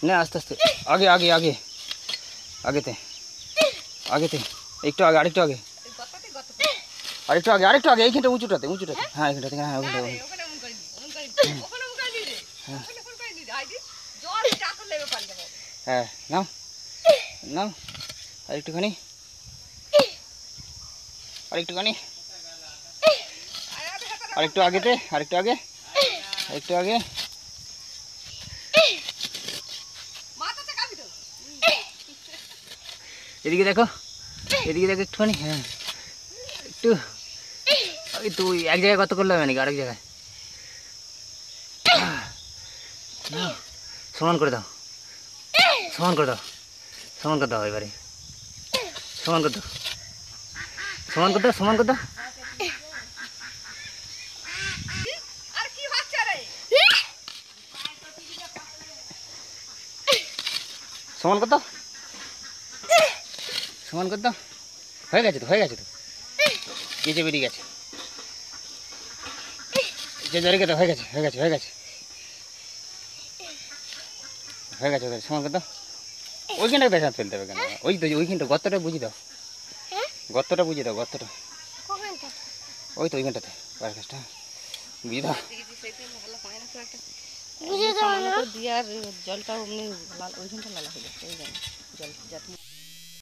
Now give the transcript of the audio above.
না আস্তে আস্তে আগে আগে আগে আগেতে আগেতে একটু আগে আরেকটু আগে আরেকটু আগে আরেকটু আগে এইখানটা উঁচুটাতে উঁচুটাতে হ্যাঁ এইখানটাতে হ্যাঁ ওখানে হ্যাঁ নাও নাও আরেকটুখানি আরেকটুখানি আরেকটু আগেতে আরেকটু আগে আরেকটু আগে এদিকে দেখো একটুখানি হ্যাঁ একটু একটু এক জায়গায় কত করলে হবে নাকি আরেক জায়গায় সমান করে দাও সমান করে দাও সমান করে দাও এবারে সমান করে দাও সমান করে দাও সমান করে দাও সমান করে দাও সমান করে দাও হয়ে গেছে তো কেচে বেরিয়ে গেছে জোরে তো হয়ে গেছে সমান করে দাও ওইখানটা দেখা ফেলতে হবে কেন ওই তো ওইখানটা গর্তটা বুঝিয়ে দাও গর্তটা ওই তো ওইখানটাতে পায়ের কাছটা বুঝিয়ে দাও দিয়ে আর জলটা ওইখানটা লালা হয়ে যাচ্ছে জল